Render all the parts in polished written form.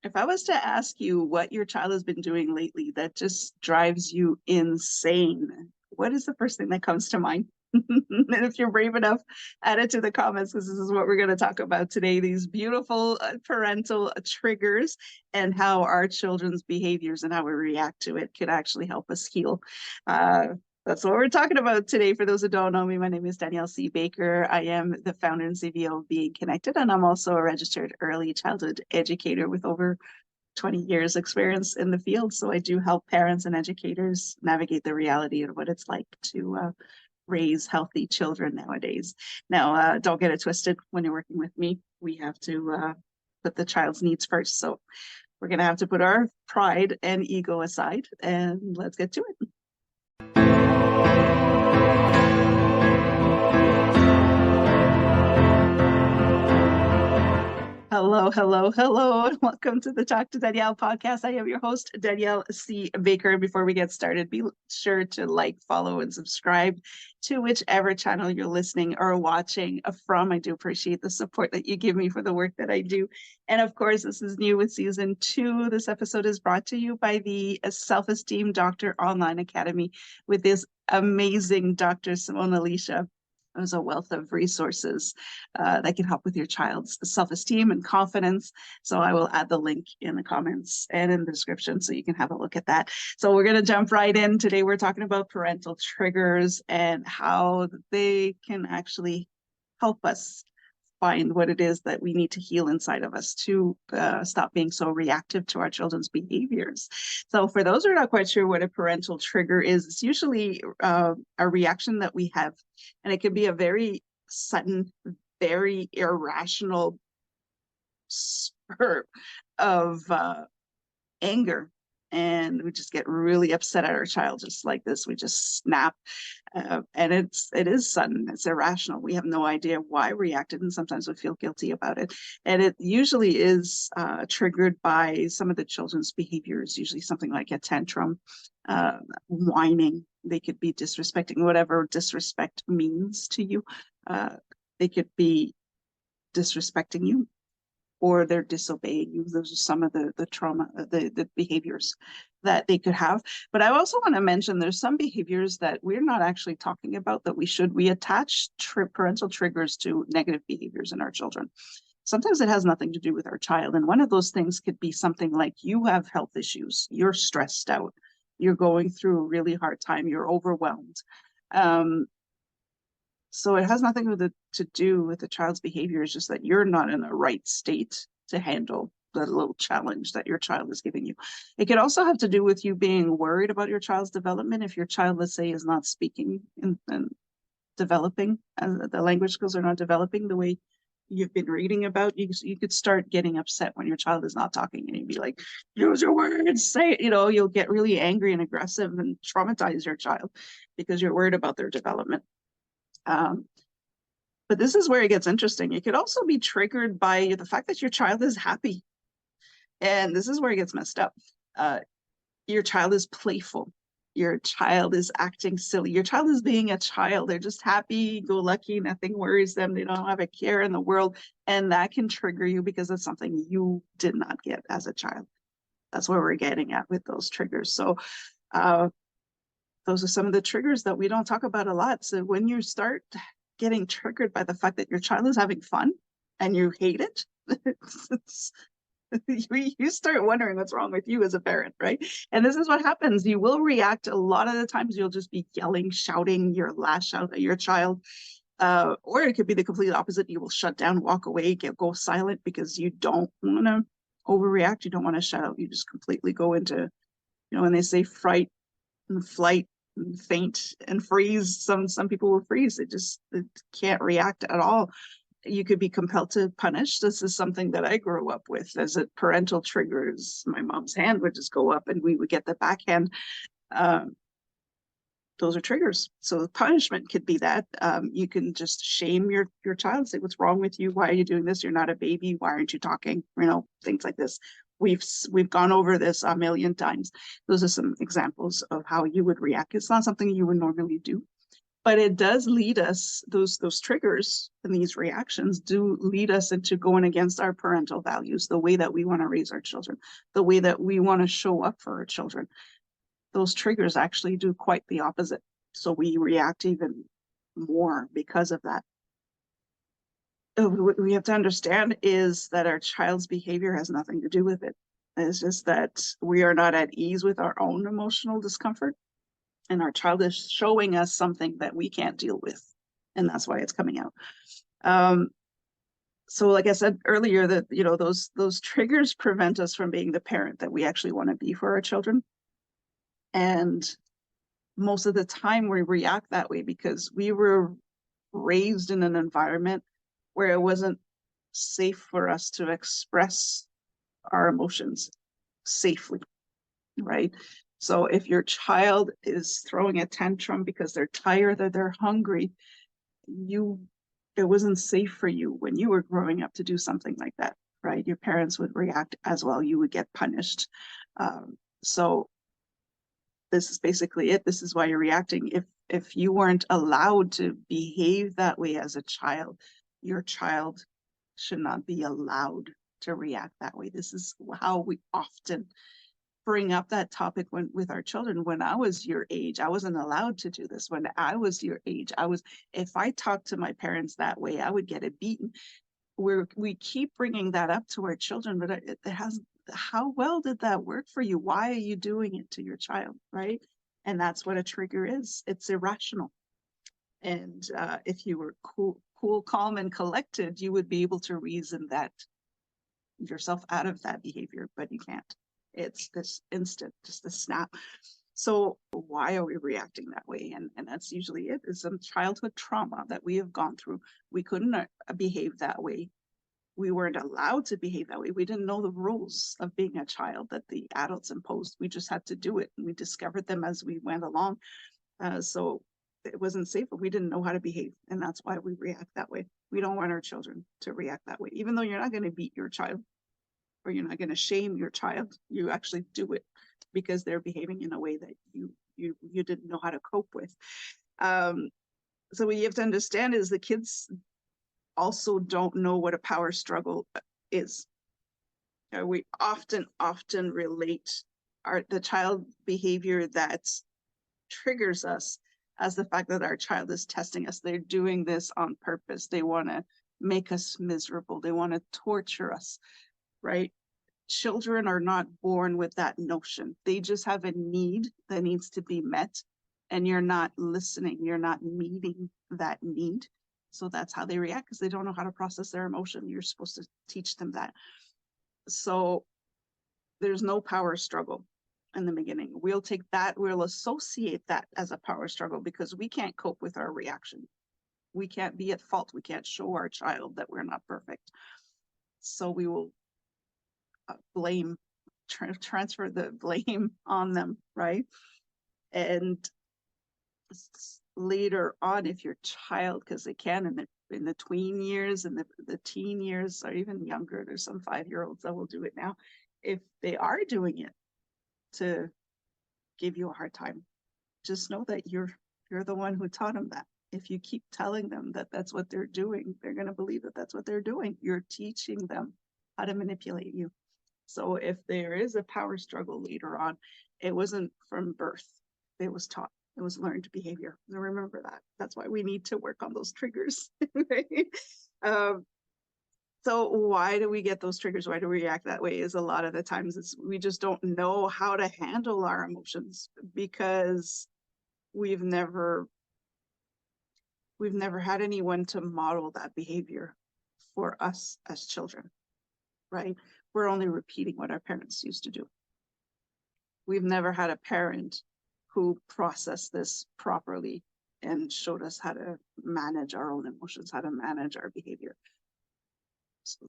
If I was to ask you what your child has been doing lately that just drives you insane, what is the first thing that comes to mind? And if you're brave enough, add it to the comments because this is what we're going to talk about today, these beautiful parental triggers and how our children's behaviors and how we react to it could actually help us heal. Uh, that's what we're talking about today. For those who don't know me, my name is Danielle C. Baker. I am the founder and CEO of Being Connected, and I'm also a registered early childhood educator with over 20 years experience in the field. So I do help parents and educators navigate the reality of what it's like to raise healthy children nowadays. Now, don't get it twisted. When you're working with me, we have to put the child's needs first. So we're going to have to put our pride and ego aside, and let's get to it. Hello, hello, hello, and welcome to the Talk to Danielle podcast. I am your host, Danielle C. Baker. And before we get started, be sure to like, follow, and subscribe to whichever channel you're listening or watching from. I do appreciate the support that you give me for the work that I do. And of course, this is new with season 2. This episode is brought to you by the Self-Esteem Doctor Online Academy with this amazing Dr. Simone Alicia. There's a wealth of resources that can help with your child's self-esteem and confidence. So I will add the link in the comments and in the description so you can have a look at that. So we're going to jump right in. Today we're talking about parental triggers and how they can actually help us find what it is that we need to heal inside of us to stop being so reactive to our children's behaviors. So for those who are not quite sure what a parental trigger is, it's usually a reaction that we have, and it can be a very sudden, very irrational spurt of anger. And we just get really upset at our child just like this. We just snap. And it is sudden, it's irrational. We have no idea why we reacted, and sometimes we feel guilty about it. And it usually is triggered by some of the children's behaviors, usually something like a tantrum, whining. They could be disrespecting, whatever disrespect means to you. They could be disrespecting you, or they're disobeying you. Those are some of the trauma, the behaviors that they could have. But I also want to mention there's some behaviors that we're not actually talking about that we attach parental triggers to negative behaviors in our children. Sometimes it has nothing to do with our child. And one of those things could be something like you have health issues, you're stressed out, you're going through a really hard time, you're overwhelmed. So it has nothing to do with the child's behavior. It's just that you're not in the right state to handle the little challenge that your child is giving you. It could also have to do with you being worried about your child's development. If your child, let's say, is not speaking and developing, the language skills are not developing the way you've been reading about, you could start getting upset when your child is not talking, and you'd be like, use your words, say it. You'll get really angry and aggressive and traumatize your child because you're worried about their development. But this is where it gets interesting. It could also be triggered by the fact that your child is happy. And this is where it gets messed up. Your child is playful. Your child is acting silly. Your child is being a child. They're just happy, go lucky. Nothing worries them. They don't have a care in the world. And that can trigger you because it's something you did not get as a child. That's where we're getting at with those triggers. So those are some of the triggers that we don't talk about a lot. So when you start getting triggered by the fact that your child is having fun and you hate it, you start wondering what's wrong with you as a parent, right? And this is what happens. You will react. A lot of the times you'll just be yelling, shouting, your lash out at your child. Or it could be the complete opposite. You will shut down, walk away, go silent because you don't want to overreact. You don't want to shout. You just completely go into, when they say fright and flight and faint and freeze, some people will freeze. They can't react at all. You could be compelled to punish. This is something that I grew up with as a parental triggers. My mom's hand would just go up and we would get the backhand. Those are triggers. So the punishment could be that. You can just shame your child, say, what's wrong with you? Why are you doing this? You're not a baby. Why aren't you talking? Things like this. We've gone over this a million times. Those are some examples of how you would react. It's not something you would normally do. But it does lead us, those triggers and these reactions do lead us into going against our parental values, the way that we want to raise our children, the way that we want to show up for our children. Those triggers actually do quite the opposite. So we react even more because of that. What we have to understand is that our child's behavior has nothing to do with it. It's just that we are not at ease with our own emotional discomfort, and our child is showing us something that we can't deal with, and that's why it's coming out. So like I said earlier, that those triggers prevent us from being the parent that we actually want to be for our children. And most of the time we react that way because we were raised in an environment where it wasn't safe for us to express our emotions safely, right? So if your child is throwing a tantrum because they're tired or they're hungry, it wasn't safe for you when you were growing up to do something like that, right? Your parents would react as well. You would get punished. So this is basically it. This is why you're reacting. If you weren't allowed to behave that way as a child, your child should not be allowed to react that way. This is how we often bring up that topic with our children. When I was your age, I wasn't allowed to do this. When I was your age, if I talked to my parents that way, I would get a beating. We keep bringing that up to our children, but it has, how well did that work for you? Why are you doing it to your child, right? And that's what a trigger is. It's irrational. And if you were cool, calm, and collected, you would be able to reason that yourself out of that behavior, but you can't. It's this instant, just a snap. So why are we reacting that way? And that's usually it, is some childhood trauma that we have gone through. We couldn't behave that way. We weren't allowed to behave that way. We didn't know the rules of being a child that the adults imposed. We just had to do it. And we discovered them as we went along. So it wasn't safe, but we didn't know how to behave. And that's why we react that way. We don't want our children to react that way. Even though you're not going to beat your child or you're not going to shame your child, you actually do it because they're behaving in a way that you didn't know how to cope with. So what you have to understand is the kids also don't know what a power struggle is. We often relate the child behavior that triggers us as the fact that our child is testing us. They're doing this on purpose. They want to make us miserable. They want to torture us, right? Children are not born with that notion. They just have a need that needs to be met, and you're not listening. You're not meeting that need. So that's how they react, because they don't know how to process their emotion. You're supposed to teach them that. So there's no power struggle in the beginning. We'll take that, we'll associate that as a power struggle because we can't cope with our reaction. We can't be at fault. We can't show our child that we're not perfect. So we will blame, transfer the blame on them, right? And later on, if your child, because they can in the tween years and the teen years, or even younger, there's some 5-year-olds that will do it now. If they are doing it to give you a hard time, just know that you're the one who taught them that. If you keep telling them that that's what they're doing, they're going to believe that that's what they're doing. You're teaching them how to manipulate you. So if there is a power struggle later on, it wasn't from birth. It was taught. It was learned behavior. And remember that. That's why we need to work on those triggers. Right? So why do we get those triggers? Why do we react that way? Is a lot of the times we just don't know how to handle our emotions because we've never had anyone to model that behavior for us as children, right? We're only repeating what our parents used to do. We've never had a parent who processed this properly and showed us how to manage our own emotions, how to manage our behavior. So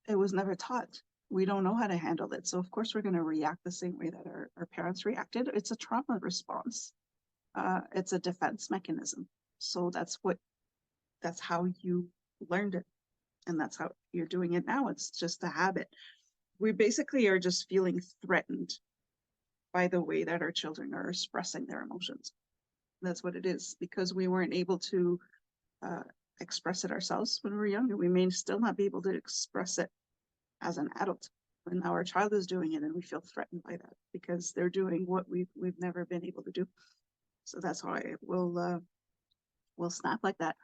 it was never taught. We don't know how to handle it. So of course we're going to react the same way that our parents reacted. It's a trauma response. It's a defense mechanism. So that's how you learned it. And that's how you're doing it now. It's just a habit. We basically are just feeling threatened by the way that our children are expressing their emotions. That's what it is, because we weren't able to uh, express it ourselves when we were younger. We may still not be able to express it as an adult. And now our child is doing it, and we feel threatened by that because they're doing what we've never been able to do. So that's why we'll snap like that.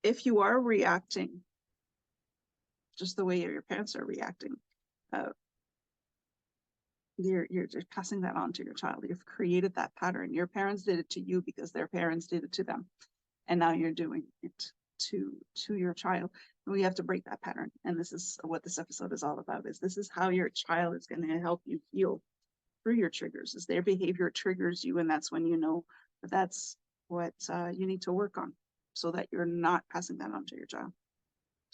If you are reacting just the way your parents are reacting, uh, you're just passing that on to your child. You've created that pattern. Your parents did it to you because their parents did it to them, and now you're doing it to your child. We have to break that pattern, and this is what this episode is all about. This is how your child is going to help you heal through your triggers. Is their behavior triggers you, and that's when you know that's what you need to work on, so that you're not passing that on to your child.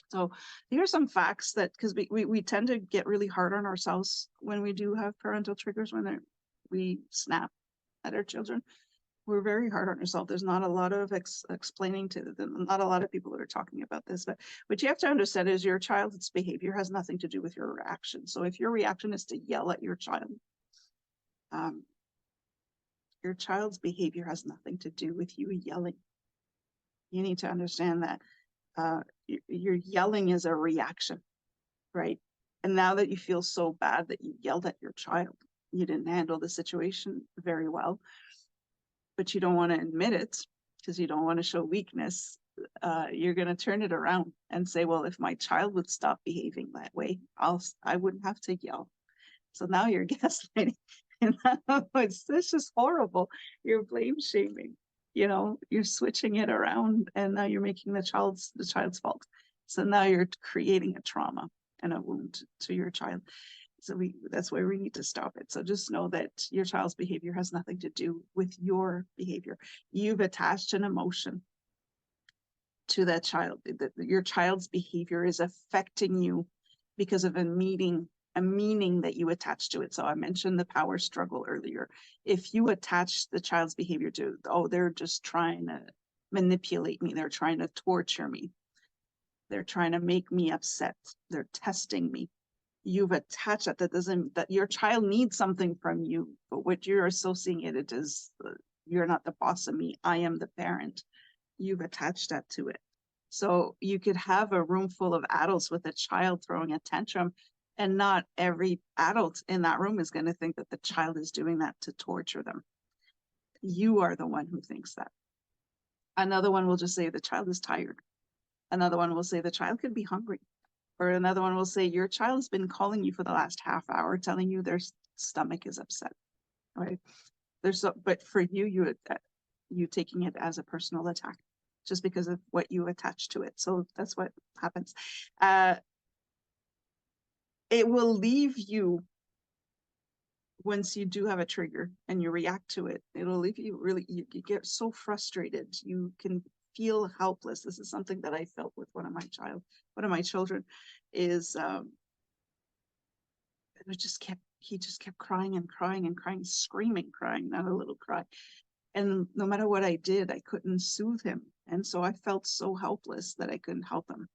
So here are some facts that, because we tend to get really hard on ourselves when we do have parental triggers, when we snap at our children. We're very hard on ourselves. There's not a lot of explaining to them. Not a lot of people that are talking about this, but what you have to understand is your child's behavior has nothing to do with your reaction. So if your reaction is to yell at your child's behavior has nothing to do with you yelling. You need to understand that your yelling is a reaction, right? And now that you feel so bad that you yelled at your child, you didn't handle the situation very well, but you don't want to admit it because you don't want to show weakness. You're going to turn it around and say, well, if my child would stop behaving that way, I wouldn't have to yell. So now you're gaslighting. And it's just horrible. You're blame shaming. You're switching it around, and now you're making the child's fault. So now you're creating a trauma and a wound to your child. So that's why we need to stop it. So just know that your child's behavior has nothing to do with your behavior. You've attached an emotion to that child. Your child's behavior is affecting you because of a meaning that you attach to it. So I mentioned the power struggle earlier. If you attach the child's behavior to, oh, they're just trying to manipulate me, they're trying to torture me, they're trying to make me upset, they're testing me, you've attached that your child needs something from you, but what you're associating it is, you're not the boss of me, I am the parent. You've attached that to it. So you could have a room full of adults with a child throwing a tantrum, and not every adult in that room is going to think that the child is doing that to torture them. You are the one who thinks that. Another one will just say the child is tired. Another one will say the child could be hungry. Or another one will say your child's been calling you for the last half hour, telling you their stomach is upset. Right? But for you taking it as a personal attack, just because of what you attach to it. So that's what happens. It will leave you, once you do have a trigger and you react to it, it'll leave you really, you get so frustrated. You can feel helpless. This is something that I felt with one of my children is, he just kept crying and crying and crying, screaming, crying, not a little cry. And no matter what I did, I couldn't soothe him. And so I felt so helpless that I couldn't help him.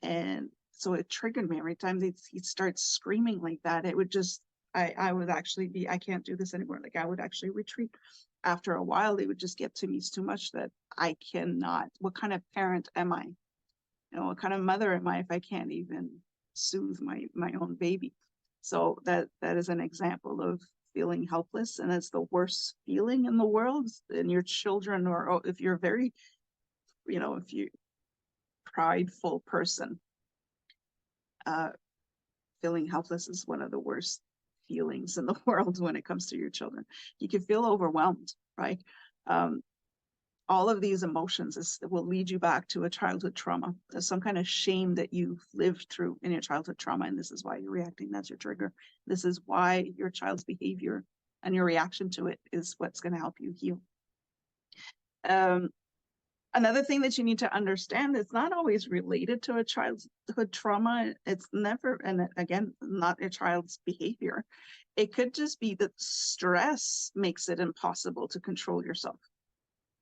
And so it triggered me every time he'd start screaming like that. It would just, I would actually be, I can't do this anymore. Like I would actually retreat. After a while, it would just get to me. It's too much that I cannot. What kind of parent am I? What kind of mother am I if I can't even soothe my own baby? So that is an example of feeling helpless, and it's the worst feeling in the world. And your children, or if you're very, if you prideful person, feeling helpless is one of the worst feelings in the world when it comes to your children. You can feel overwhelmed, right? All of these emotions will lead you back to a childhood trauma. There's some kind of shame that you've lived through in your childhood trauma, and this is why you're reacting. That's your trigger. This is why your child's behavior and your reaction to it is what's going to help you heal. Another thing that you need to understand, it's not always related to a childhood trauma. It's never, and again, not a child's behavior. It could just be that stress makes it impossible to control yourself.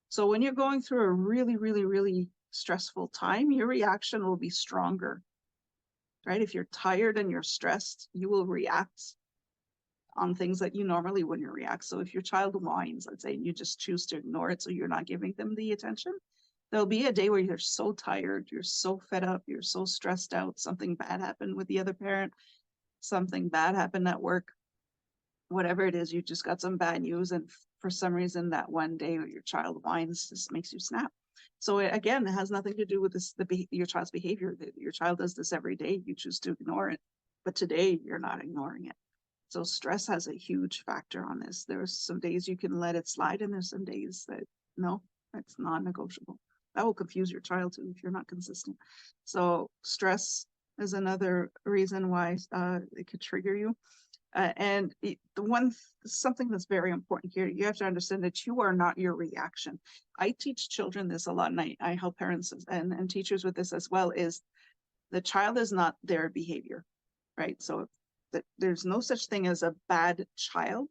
So when you're going through a really, really, really stressful time, your reaction will be stronger, right? If you're tired and you're stressed, you will react on things that you normally wouldn't react. So if your child whines, let's say, and you just choose to ignore it, so you're not giving them the attention, there'll be a day where you're so tired, you're so fed up, you're so stressed out, something bad happened with the other parent, something bad happened at work, whatever it is, you just got some bad news, and for some reason that one day your child whines just makes you snap. So again, it has nothing to do with your child's behavior. Your child does this every day, you choose to ignore it, but today you're not ignoring it. So stress has a huge factor on this. There's some days you can let it slide, and there's some days that no, it's non-negotiable. That will confuse your child too if you're not consistent. So stress is another reason why it could trigger you. Something that's very important here, you have to understand that you are not your reaction. I teach children this a lot, and I help parents and teachers with this as well, is the child is not their behavior, right? So there's no such thing as a bad child.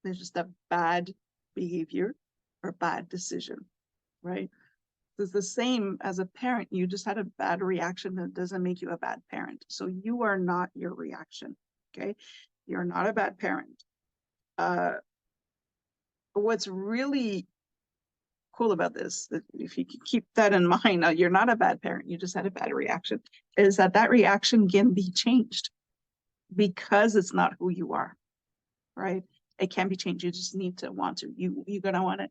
There's just a bad behavior or bad decision, right? It's the same as a parent. You just had a bad reaction. That doesn't make you a bad parent. So you are not your reaction, okay? You're not a bad parent. What's really cool about this, that if you can keep that in mind, you're not a bad parent, you just had a bad reaction, is that reaction can be changed because it's not who you are, right? It can be changed. You just need to want to. You're going to want to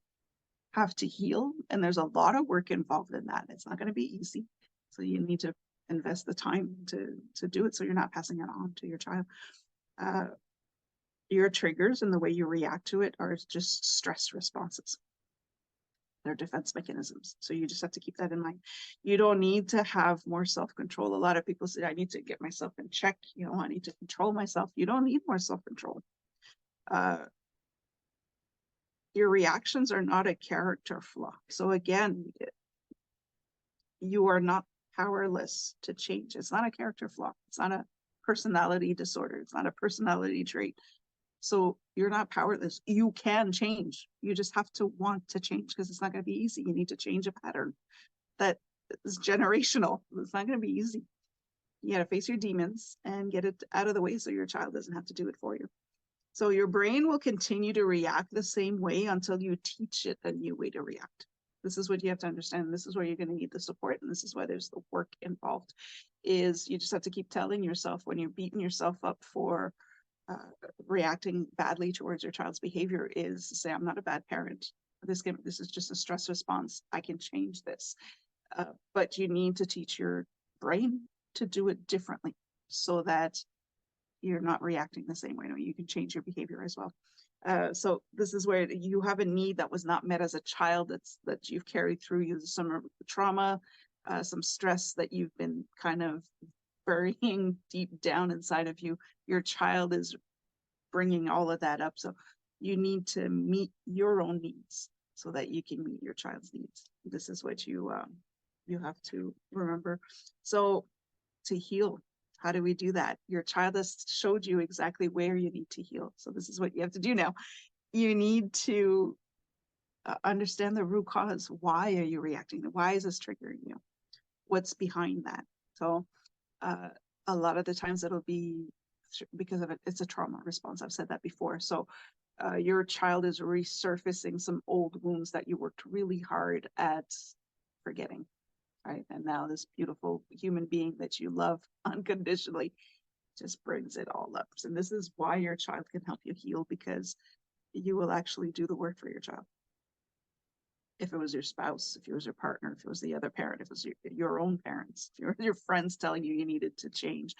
have to heal, and there's a lot of work involved in that. It's not going to be easy. So you need to invest the time to do it, so you're not passing it on to your child. Your triggers and the way you react to it are just stress responses. They're defense mechanisms. So you just have to keep that in mind. You don't need to have more self-control. A lot of people say, I need to get myself in check. I need to control myself. You don't need more self-control. Your reactions are not a character flaw. So again, you are not powerless to change. It's not a character flaw. It's not a personality disorder. It's not a personality trait. So you're not powerless. You can change. You just have to want to change, because it's not going to be easy. You need to change a pattern that is generational. It's not going to be easy. You got to face your demons and get it out of the way so your child doesn't have to do it for you. So your brain will continue to react the same way until you teach it a new way to react. This is what you have to understand. This is where you're going to need the support, and this is why there's the work involved. Is you just have to keep telling yourself, when you're beating yourself up for reacting badly towards your child's behavior, is to say, I'm not a bad parent. This is just a stress response. I can change this. But you need to teach your brain to do it differently so that you're not reacting the same way. You can change your behavior as well. So this is where you have a need that was not met as a child, that you've carried through some trauma, some stress that you've been kind of burying deep down inside of you. Your child is bringing all of that up. So you need to meet your own needs so that you can meet your child's needs. This is what you have to remember. So to heal, how do we do that? Your child has showed you exactly where you need to heal. So this is what you have to do now. You need to understand the root cause. Why are you reacting? Why is this triggering you? What's behind that? So a lot of the times it'll be because of it's a trauma response. I've said that before. So your child is resurfacing some old wounds that you worked really hard at forgetting, right? And now this beautiful human being that you love unconditionally just brings it all up. And this is why your child can help you heal, because you will actually do the work for your child. If it was your spouse, if it was your partner, if it was the other parent, if it was your own parents, if your friends telling you needed to change,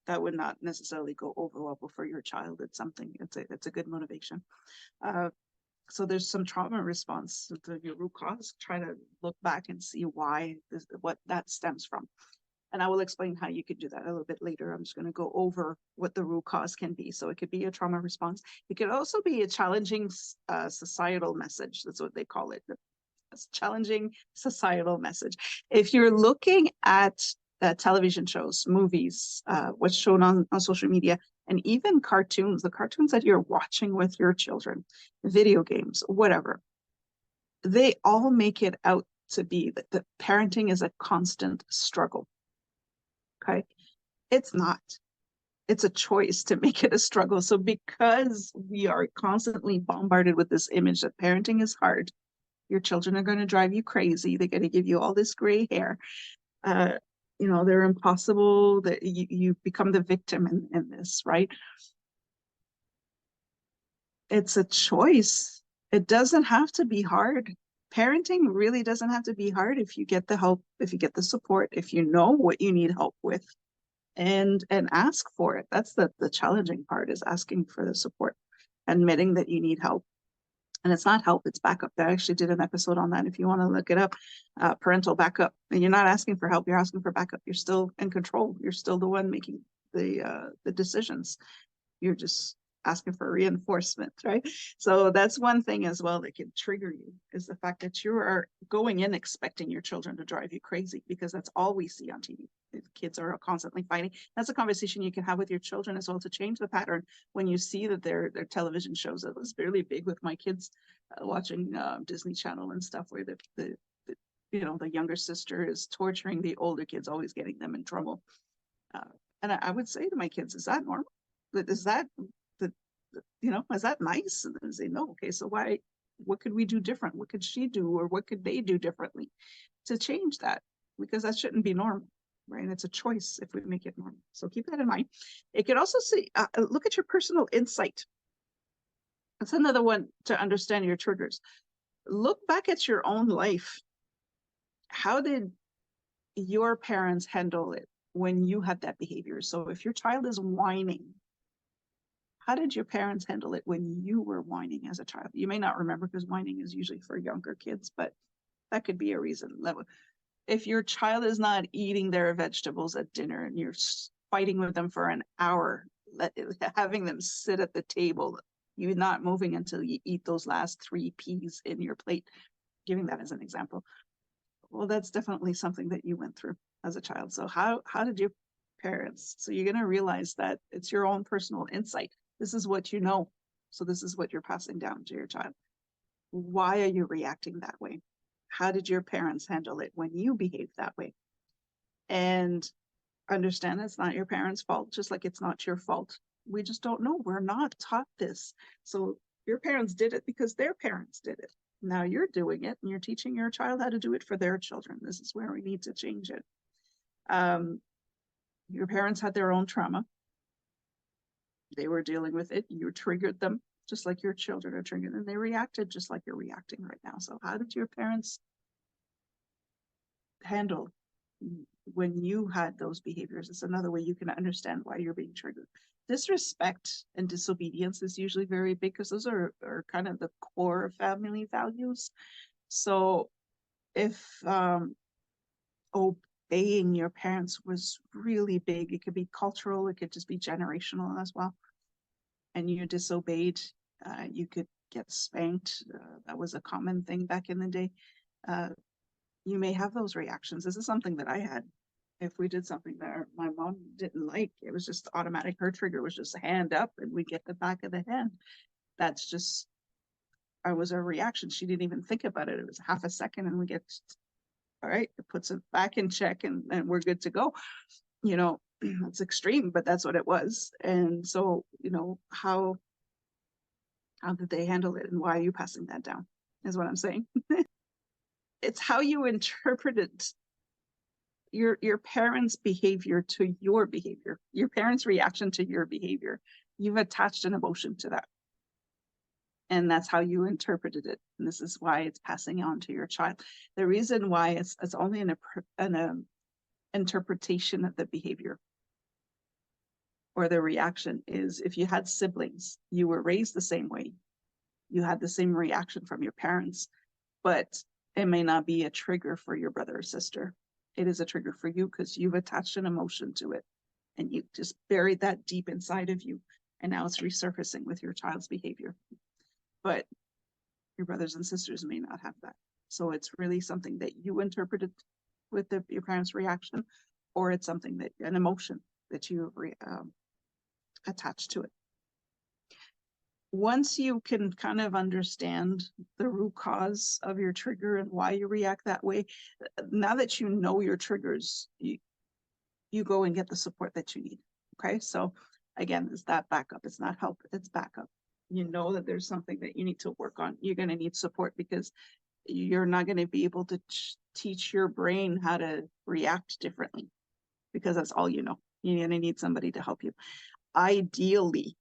that would not necessarily go over well for your child. It's something, it's a good motivation. So there's some trauma response to your root cause. Try to look back and see what that stems from. And I will explain how you could do that a little bit later. I'm just going to go over what the root cause can be. So it could be a trauma response. It could also be a challenging societal message. That's what they call it. A challenging societal message. If you're looking at television shows, movies, what's shown on social media, and even cartoons, the cartoons that you're watching with your children, video games, whatever, they all make it out to be that parenting is a constant struggle. Okay, it's not. it's a choice to make it a struggle. So because we are constantly bombarded with this image that parenting is hard, your children are going to drive you crazy. They're going to give you all this gray hair. Uh, they're impossible, that you become the victim in this, right? It's a choice. It doesn't have to be hard. Parenting really doesn't have to be hard if you get the help, if you get the support, if you know what you need help with, and ask for it. That's the challenging part, is asking for the support, admitting that you need help. And it's not help, it's backup. I actually did an episode on that if you want to look it up. Parental backup. And you're not asking for help, you're asking for backup. You're still in control. You're still the one making the decisions. You're just asking for reinforcement, right? So that's one thing as well that can trigger you, is the fact that you are going in expecting your children to drive you crazy, because that's all we see on TV. Kids are constantly fighting. That's a conversation you can have with your children as well, to change the pattern when you see that their television shows. It was really big with my kids watching Disney Channel and stuff, where the the younger sister is torturing the older kids, always getting them in trouble. And I would say to my kids, is that normal? Is that is that nice? And they say, no. Okay, so what could we do different? What could she do, or what could they do differently to change that? Because that shouldn't be normal, right? It's a choice if we make it normal. So keep that in mind. It could also say, look at your personal insight. That's another one to understand your triggers. Look back at your own life. How did your parents handle it when you had that behavior? So if your child is whining, how did your parents handle it when you were whining as a child? You may not remember, because whining is usually for younger kids, but that could be a reason. If your child is not eating their vegetables at dinner and you're fighting with them for an hour, having them sit at the table, you're not moving until you eat those last 3 peas in your plate, giving that as an example. Well, that's definitely something that you went through as a child. So how did your parents? So you're going to realize that it's your own personal insight. This is what you know. So this is what you're passing down to your child. Why are you reacting that way? How did your parents handle it when you behaved that way? And understand it's not your parents' fault, just like it's not your fault. We just don't know. We're not taught this. So your parents did it because their parents did it. Now you're doing it, and you're teaching your child how to do it for their children. This is where we need to change it. Your parents had their own trauma. They were dealing with it. You triggered them just like your children are triggered, and they reacted just like you're reacting right now. So how did your parents handle when you had those behaviors? It's another way you can understand why you're being triggered. Disrespect and disobedience is usually very big, because those are kind of the core of family values. So if obeying your parents was really big, it could be cultural, it could just be generational as well, and you disobeyed, you could get spanked. That was a common thing back in the day. You may have those reactions. This is something that I had. If we did something that my mom didn't like, it was just automatic. Her trigger was just a hand up, and we get the back of the hand. That's just, I was a reaction. She didn't even think about it. It was half a second, and we get, all right, it puts it back in check, and we're good to go. It's extreme, but that's what it was. And so, how did they handle it, and why are you passing that down, is what I'm saying. It's how you interpreted your parents' behavior to your behavior, your parents' reaction to your behavior. You've attached an emotion to that, and that's how you interpreted it. And this is why it's passing on to your child. The reason why it's only an interpretation of the behavior or the reaction is, if you had siblings, you were raised the same way, you had the same reaction from your parents, but it may not be a trigger for your brother or sister. It is a trigger for you because you've attached an emotion to it, and you just buried that deep inside of you, and now it's resurfacing with your child's behavior. But your brothers and sisters may not have that. So it's really something that you interpreted with your parents' reaction, or it's something that, an emotion that you attached to it. Once you can kind of understand the root cause of your trigger and why you react that way, now that you know your triggers, you go and get the support that you need. Okay, so Again, it's that backup. It's not help, it's backup. You know that there's something that you need to work on. You're going to need support because you're not going to be able to teach your brain how to react differently because that's all you know. You're going to need somebody to help you. Ideally,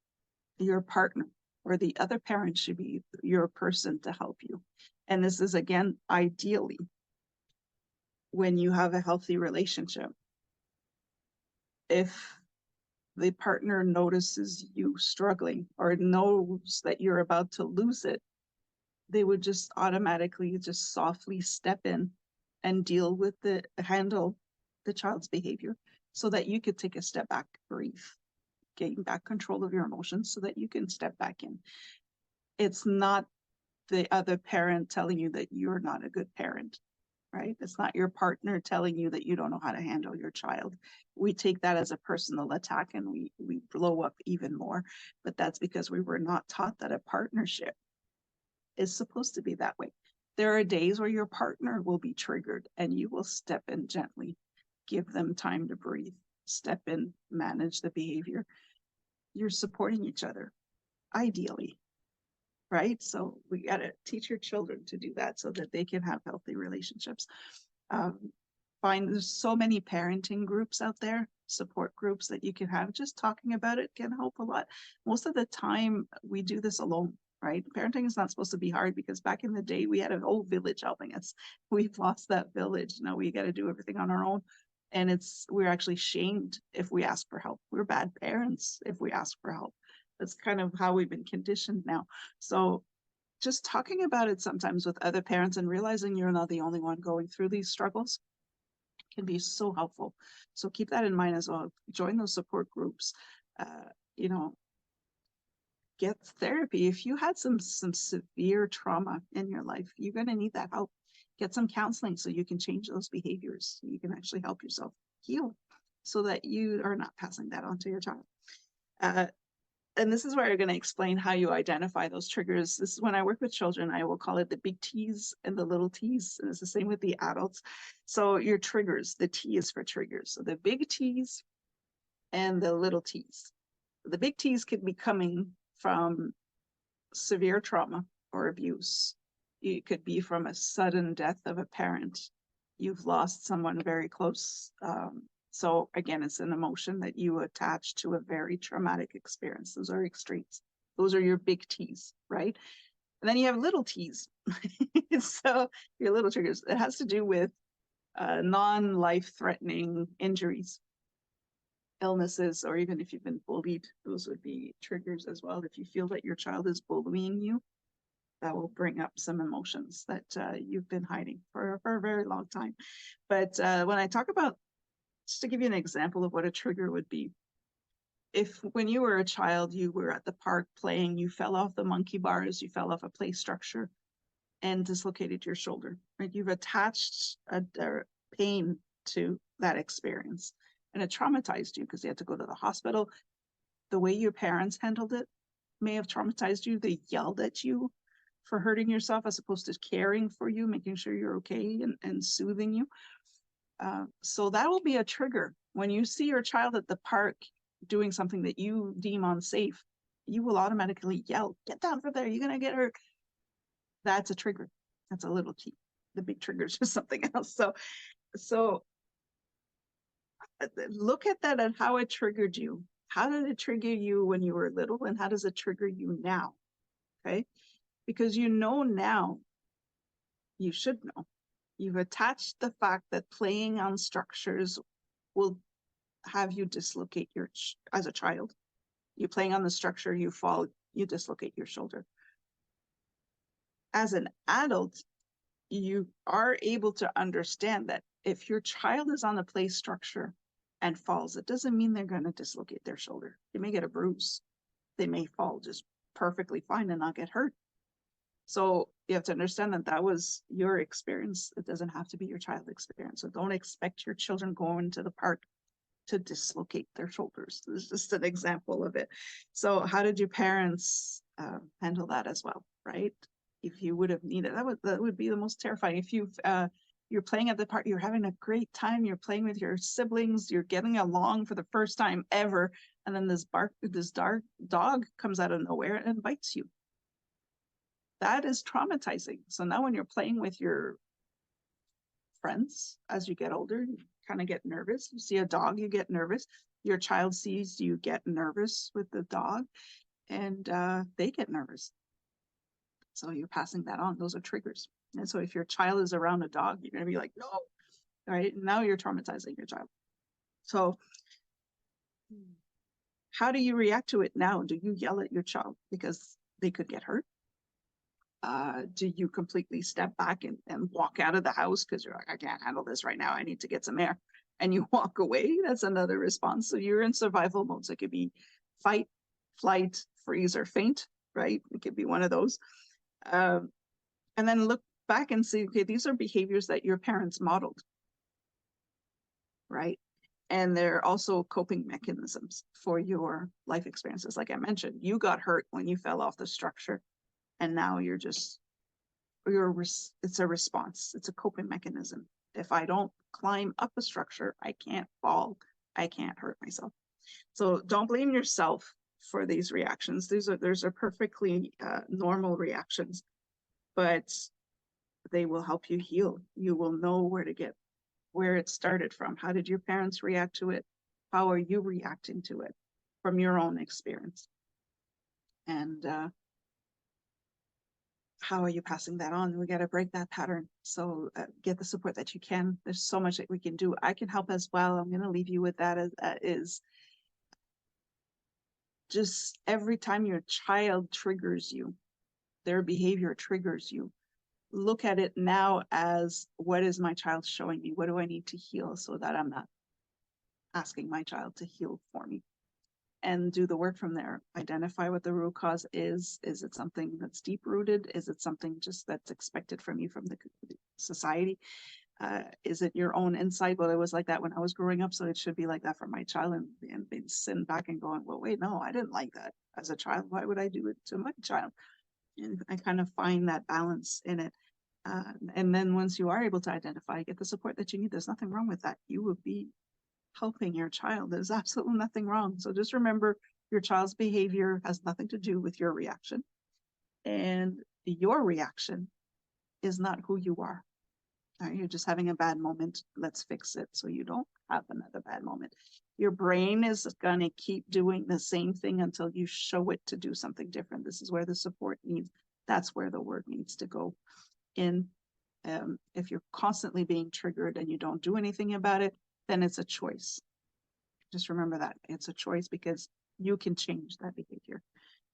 your partner or the other parent should be your person to help you. And this is, again, ideally when you have a healthy relationship. If the partner notices you struggling or knows that you're about to lose it, they would just automatically just softly step in and handle the child's behavior so that you could take a step back, breathe, gain back control of your emotions so that you can step back in. It's not the other parent telling you that you're not a good parent, right? It's not your partner telling you that you don't know how to handle your child. We take that as a personal attack and we blow up even more. But that's because we were not taught that a partnership is supposed to be that way. There are days where your partner will be triggered and you will step in gently, give them time to breathe, step in, manage the behavior. You're supporting each other, ideally, right? So we got to teach your children to do that so that they can have healthy relationships. There's so many parenting groups out there, support groups that you can have. Just talking about it can help a lot. Most of the time we do this alone, right? Parenting is not supposed to be hard because back in the day we had a whole village helping us. We've lost that village. Now we got to do everything on our own. And we're actually shamed if we ask for help. We're bad parents if we ask for help. That's kind of how we've been conditioned now. So just talking about it sometimes with other parents and realizing you're not the only one going through these struggles can be so helpful. So keep that in mind as well. Join those support groups. Get therapy. If you had some severe trauma in your life, you're going to need that help. Get some counseling so you can change those behaviors. You can actually help yourself heal so that you are not passing that on to your child. And this is where I'm going to explain how you identify those triggers. This is when I work with children, I will call it the big T's and the little T's. And it's the same with the adults. So your triggers, the T is for triggers. So the big T's and the little T's. The big T's could be coming from severe trauma or abuse. It could be from a sudden death of a parent. You've lost someone very close. So again, it's an emotion that you attach to a very traumatic experience. Those are extremes. Those are your big T's, right? And then you have little T's. So your little triggers, it has to do with non-life-threatening injuries, illnesses, or even if you've been bullied, those would be triggers as well. If you feel that your child is bullying you, that will bring up some emotions that you've been hiding for a very long time. But when I talk about, just to give you an example of what a trigger would be, if when you were a child, you were at the park playing, you fell off the monkey bars, you fell off a play structure and dislocated your shoulder, right? You've attached a pain to that experience and it traumatized you because you had to go to the hospital. The way your parents handled it may have traumatized you. They yelled at you for hurting yourself as opposed to caring for you, making sure you're okay and soothing you. So that will be a trigger. When you see your child at the park doing something that you deem unsafe, you will automatically yell, "Get down from there, you're going to get hurt." That's a trigger. That's a little T. The big trigger is just something else. So look at that and how it triggered you. How did it trigger you when you were little and how does it trigger you now? Okay. Because you know now, you should know, you've attached the fact that playing on structures will have you dislocate as a child. You're playing on the structure, you fall, you dislocate your shoulder. As an adult, you are able to understand that if your child is on the play structure and falls, it doesn't mean they're going to dislocate their shoulder. They may get a bruise. They may fall just perfectly fine and not get hurt. So you have to understand that that was your experience. It doesn't have to be your child's experience. So don't expect your children going to the park to dislocate their shoulders. This is just an example of it. So how did your parents handle that as well, right? If you would have needed, that would be the most terrifying. If you're playing at the park, you're having a great time, you're playing with your siblings, you're getting along for the first time ever, and then this dark dog comes out of nowhere and bites you. That is traumatizing. So now when you're playing with your friends as you get older, you kind of get nervous. You see a dog, you get nervous. Your child sees you get nervous with the dog, and they get nervous. So you're passing that on. Those are triggers. And so if your child is around a dog, you're going to be like, no, right? Now you're traumatizing your child. So how do you react to it now? Do you yell at your child because they could get hurt? Do you completely step back and walk out of the house because you're like, I can't handle this right now. I need to get some air. And you walk away? That's another response. So you're in survival mode. So it could be fight, flight, freeze, or faint, right? It could be one of those. And then look back and see, okay, these are behaviors that your parents modeled, right? And they're also coping mechanisms for your life experiences. Like I mentioned, you got hurt when you fell off the structure, and now it's a response. It's a coping mechanism. If I don't climb up a structure, I can't fall. I can't hurt myself. So don't blame yourself for these reactions. These are perfectly normal reactions, but they will help you heal. You will know where it started from. How did your parents react to it? How are you reacting to it from your own experience? And how are you passing that on? We got to break that pattern. So get the support that you can. There's so much that we can do. I can help as well. I'm going to leave you with that is just every time your child triggers you, their behavior triggers you, look at it now as, what is my child showing me? What do I need to heal so that I'm not asking my child to heal for me? And do the work from there. Identify what the root cause is. Is it something that's deep rooted? Is it something just that's expected from you from the society? Is it your own insight? Well, it was like that when I was growing up, so it should be like that for my child. And being sitting back and going, well, wait, no, I didn't like that as a child. Why would I do it to my child? And I kind of find that balance in it. And then once you are able to identify, get the support that you need. There's nothing wrong with that. You will be helping your child. There's absolutely nothing wrong. So just remember, your child's behavior has nothing to do with your reaction. And your reaction is not who you are. Right? You're just having a bad moment. Let's fix it so you don't have another bad moment. Your brain is going to keep doing the same thing until you show it to do something different. This is where the support needs. That's where the work needs to go in. If you're constantly being triggered and you don't do anything about it, then it's a choice. Just remember that it's a choice, because you can change that behavior.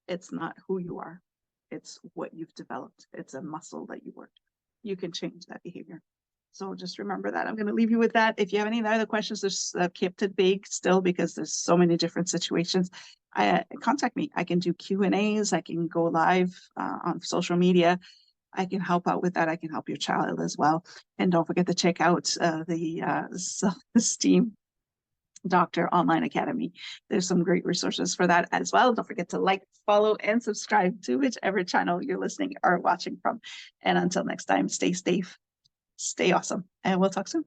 It's not who you are. It's what you've developed. It's a muscle that you worked. You can change that behavior. So just remember that. I'm going to leave you with that. If you have any other questions, there's kept it vague still because there's so many different situations. Contact me. I can do Q&As. I can go live on social media. I can help out with that. I can help your child as well. And don't forget to check out the Self-Esteem Doctor Online Academy. There's some great resources for that as well. Don't forget to like, follow, and subscribe to whichever channel you're listening or watching from. And until next time, stay safe, stay awesome, and we'll talk soon.